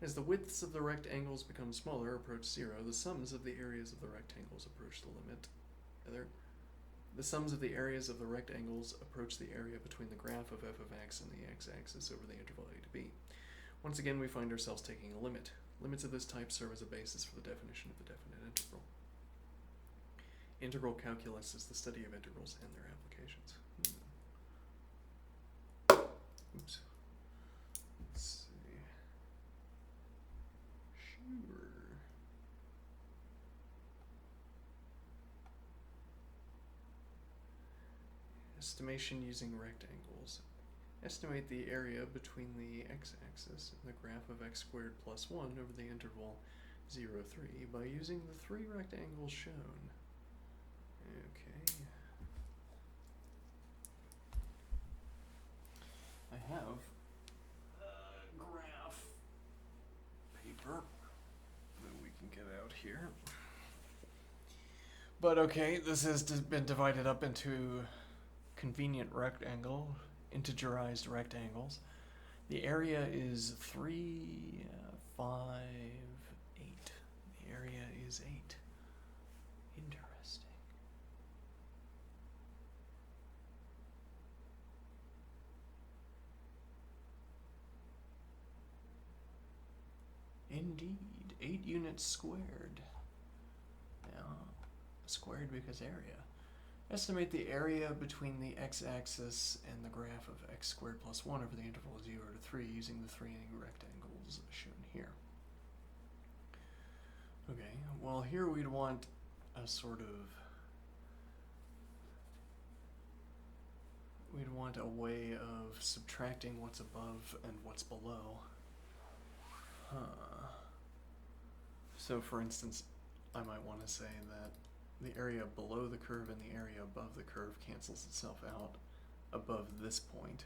As the widths of the rectangles become smaller, approach 0, the sums of the areas of the rectangles approach the limit. The sums of the areas of the rectangles approach the area between the graph of f of x and the x-axis over the interval a to b. Once again, we find ourselves taking a limit. Limits of this type serve as a basis for the definition of the definite integral. Integral calculus is the study of integrals and their applications. Oops. Let's see. Sure. Estimation using rectangles. Estimate the area between the x-axis and the graph of x squared plus 1 over the interval 0, 3 by using the three rectangles shown. Okay. I have a graph paper that we can get out here. But okay, this has been divided up into convenient integerized rectangles. The area is 3, 5, 8. The area is 8. Interesting. Indeed, 8 units squared. Now, squared because area. Estimate the area between the x-axis and the graph of x squared plus 1 over the interval 0 to 3 using the three rectangles shown here. Okay, well here we'd want a sort of... we'd want a way of subtracting what's above and what's below. So for instance, I might want to say that the area below the curve and the area above the curve cancels itself out above this point.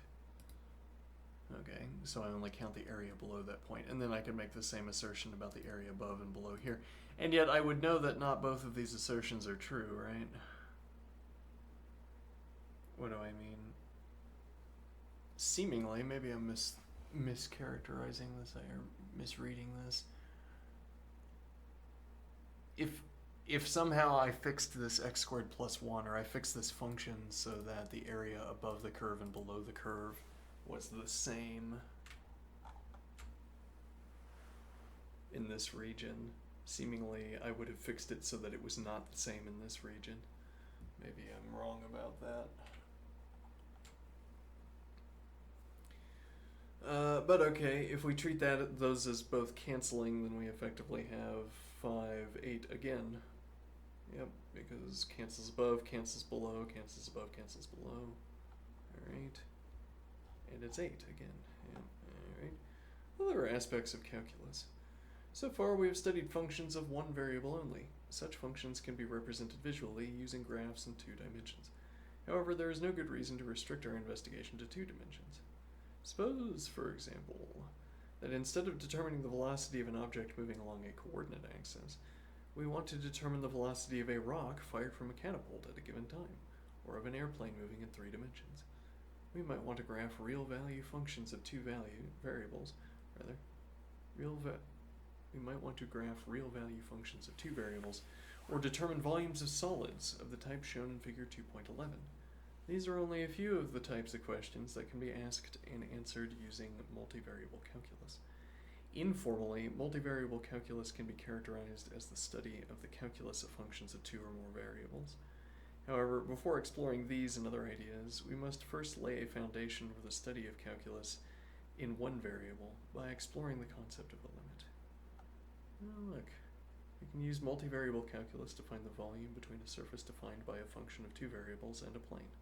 Okay, so I only count the area below that point, and then I can make the same assertion about the area above and below here. And yet I would know that not both of these assertions are true, right? What do I mean? Seemingly, maybe I'm mischaracterizing this or misreading this. If somehow I fixed this x squared plus 1, or I fixed this function so that the area above the curve and below the curve was the same in this region, seemingly I would have fixed it so that it was not the same in this region. Maybe I'm wrong about that. But okay, if we treat those as both canceling, then we effectively have 5, 8 again. Yep, because cancels above, cancels below, cancels above, cancels below. Alright. And it's 8 again. Yep. Alright. Other aspects of calculus. So far we have studied functions of one variable only. Such functions can be represented visually using graphs in 2 dimensions. However, there is no good reason to restrict our investigation to 2 dimensions. Suppose, for example, that instead of determining the velocity of an object moving along a coordinate axis, we want to determine the velocity of a rock fired from a catapult at a given time, or of an airplane moving in 3 dimensions. We might want to graph real value functions of 2 variables. We might want to graph real value functions of 2 variables, or determine volumes of solids of the type shown in Figure 2.11. These are only a few of the types of questions that can be asked and answered using multivariable calculus. Informally, multivariable calculus can be characterized as the study of the calculus of functions of 2 or more variables. However, before exploring these and other ideas, we must first lay a foundation for the study of calculus in one variable by exploring the concept of a limit. Now look, we can use multivariable calculus to find the volume between a surface defined by a function of 2 variables and a plane.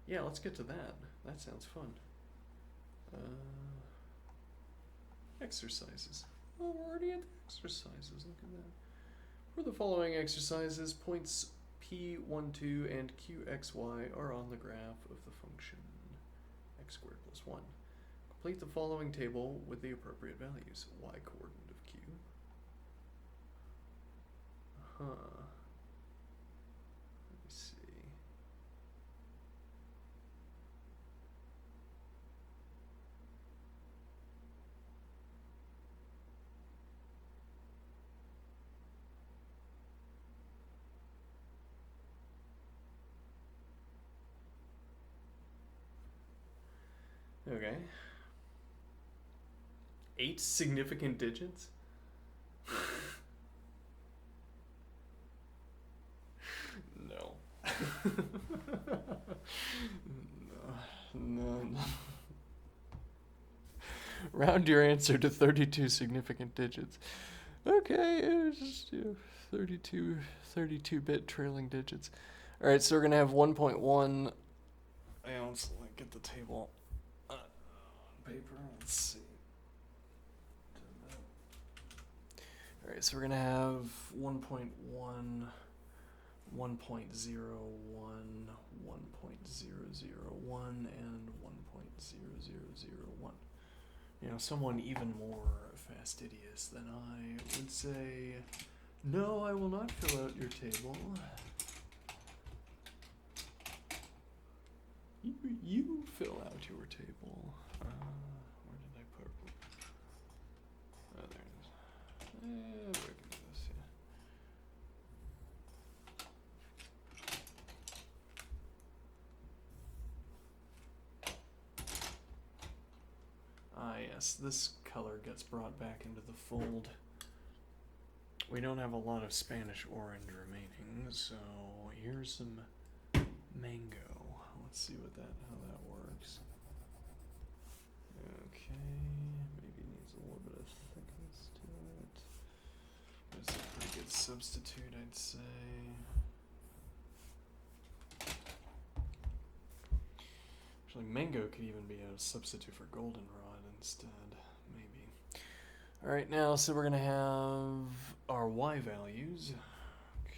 Yeah, let's get to that. That sounds fun. Exercises. Oh, we're already at the exercises. Look at that. For the following exercises, points P12 and QXY are on the graph of the function x squared plus 1. Complete the following table with the appropriate values. Y coordinate of Q. Let me see. Okay. 8 significant digits? No. No. Round your answer to 32 significant digits. Okay, it's just 32-bit trailing digits. All right, so we're gonna have 1.1. Let's get the table on paper. Let's see. All right, so we're gonna have 1.1, 1.01, 1.001, and 1.0001. You know, someone even more fastidious than I would say, no, I will not fill out your table. You fill out your table. Where did I put? Oh, there it is. We can do this, yes, this color gets brought back into the fold. We don't have a lot of Spanish orange remaining, so here's some mango. Let's see how that works. Okay, maybe needs a little bit of thickness to it. It's a pretty good substitute, I'd say. Actually, mango could even be a substitute for goldenrod instead, maybe. All right, now, so we're gonna have our y values. Okay.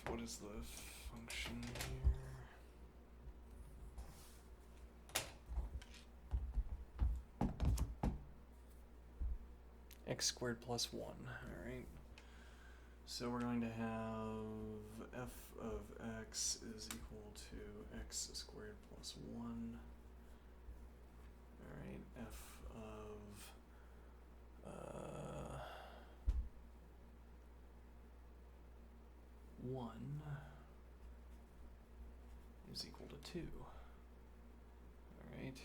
What is the function here? X squared plus 1, alright. So we're going to have f of x is equal to x squared plus 1. Alright, f of 1 is equal to 2. Alright.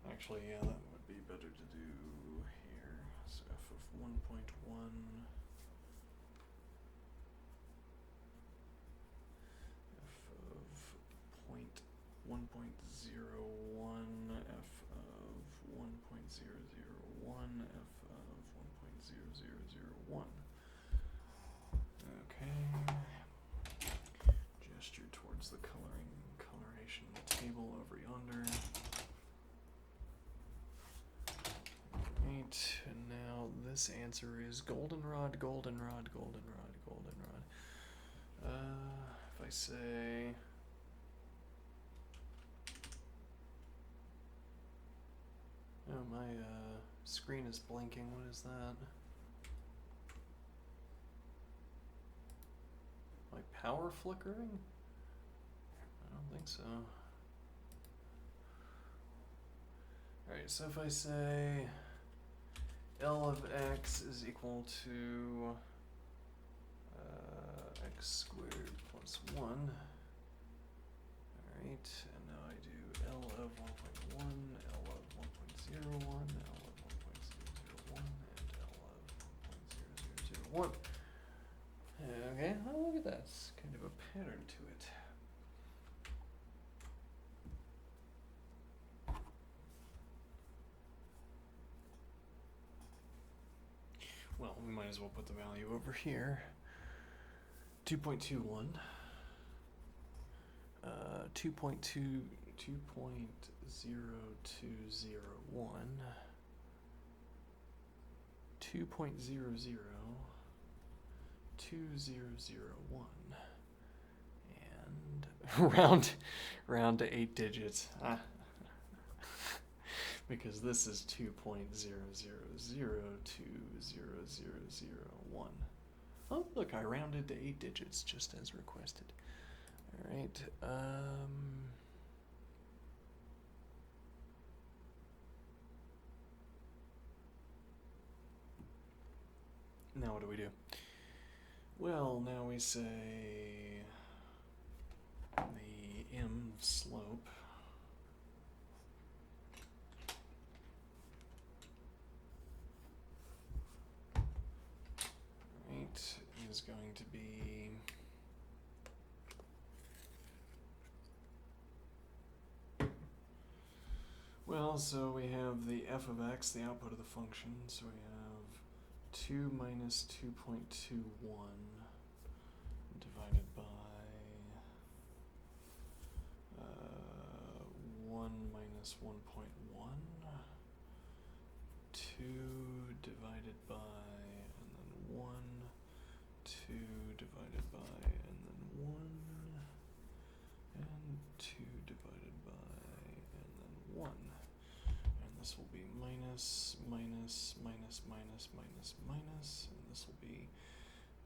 Actually, yeah, that would be better to do here. So f of 1.1 f of 1.01 f of 1.001 f of 1.0001. Okay. Gesture towards the coloration of the table over yonder. Right, and now this answer is goldenrod, goldenrod, goldenrod, goldenrod. If I say oh, my screen is blinking. What is that? My power flickering? I don't think so. Alright, so if I say L of x is equal to x squared plus 1. Alright, and now I do L of 1.1, L of 1.01, L of 1.001, and L of 1.0001. Okay, oh, look at that. It's kind of a pattern to it. Well, we might as well put the value over here. 2.21. 2.0201. 2.00. 2001 and round to 8 digits. Because this is 2.000200001. Oh, look, I rounded to 8 digits just as requested. All right. Now what do we do? Well, now we say the m slope is going to be so we have the f of x, the output of the function, so we have 2 minus 2.21 divided by 1 minus 1.1, 2 divided by, and then 1, 2 divided by, and then 1, and 2 divided by, and then 1. And this will be minus, minus, minus, minus, minus, minus, and this will be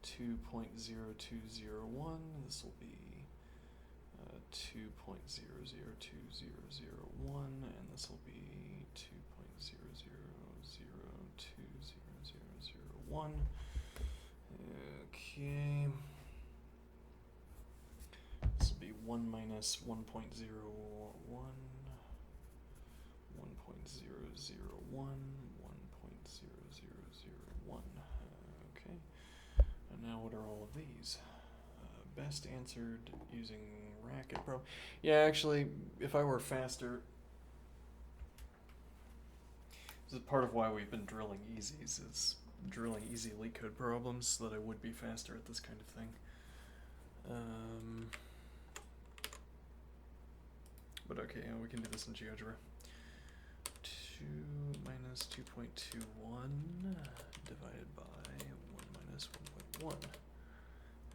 2.02001, this will be 2.002001, and this will be 2.00020001. Okay. This will be 1 minus 1.01, 1.001, 1.0001. Okay. And now what are all of these? Best answered using Racket Pro. Yeah, actually, if I were faster, this is part of why we've been drilling easies, is drilling easy elite code problems so that I would be faster at this kind of thing. But okay, yeah, we can do this in GeoGebra. 2 minus 2.21 divided by 1 minus 1.1.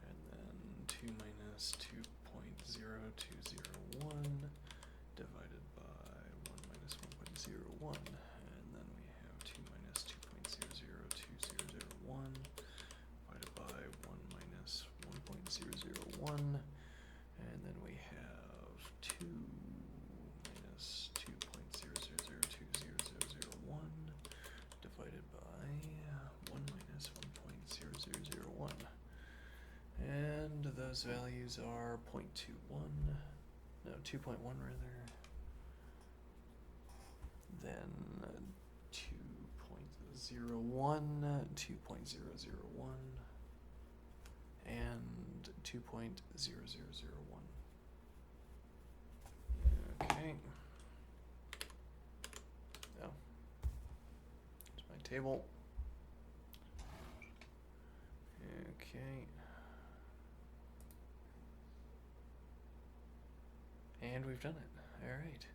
And then 2 minus 2.0201 divided by 1 minus 1.01. And then we have 2 minus 2.002001 divided by 1 minus 1.001. And then we have 2 minus 2.002001 divided by 1 minus 1.001. And those values are 0.21, no, 2.1 rather, then 2.01, 2.001, and 2.0001. Okay. Oh. Here's my table. Okay. And we've done it. All right.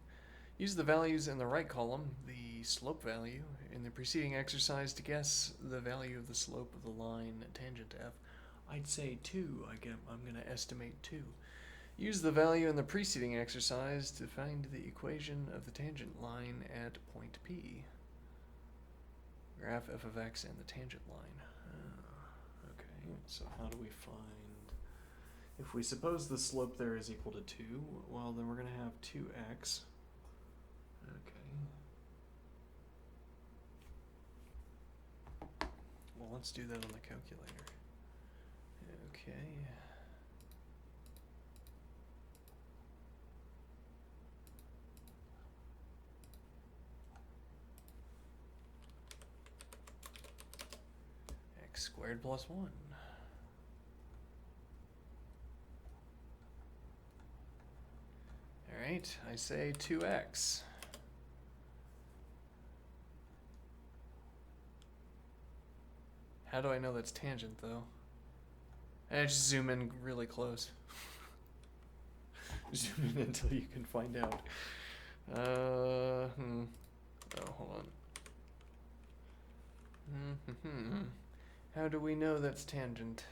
Use the values in the right column, the slope value, in the preceding exercise to guess the value of the slope of the line tangent to f. I'd say 2. I'm going to estimate 2. Use the value in the preceding exercise to find the equation of the tangent line at point P. Graph f of x and the tangent line. Okay, so how do we find... If we suppose the slope there is equal to 2, well, then we're going to have 2x. Okay. Well, let's do that on the calculator. Okay. X squared plus 1. Alright, I say 2x. How do I know that's tangent, though? I just zoom in really close. Zoom in until you can find out. Oh, hold on. How do we know that's tangent?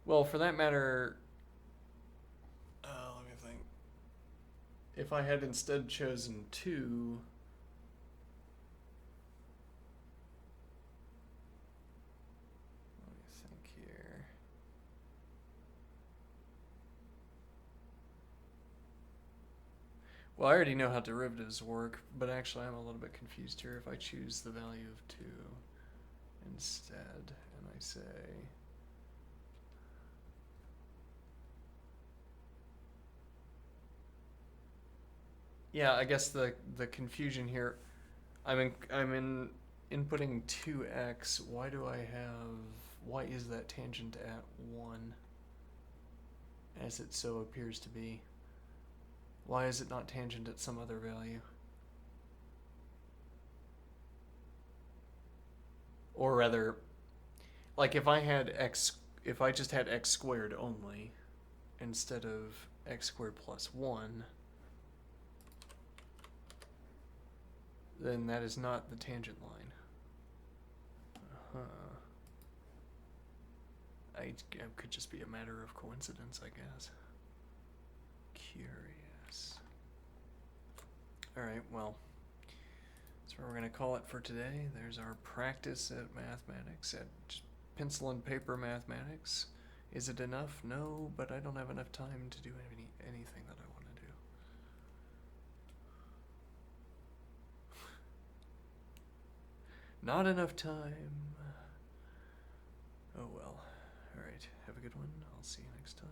Well, for that matter... let me think. If I had instead chosen 2... Let me think here. Well, I already know how derivatives work, but actually I'm a little bit confused here. If I choose the value of 2 instead, and I say yeah, I guess the confusion here, I'm inputting 2x. Why is that tangent at 1 as it so appears to be? Why is it not tangent at some other value? Or rather, like if I just had x squared only instead of x squared plus 1, then that is not the tangent line. It could just be a matter of coincidence, I guess. Curious. Alright, well, that's where we're going to call it for today. There's our practice at mathematics, at just pencil and paper mathematics. Is it enough? No, but I don't have enough time to do anything that I want to do. Not enough time. Oh well. Alright, have a good one. I'll see you next time.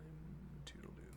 Toodaloo.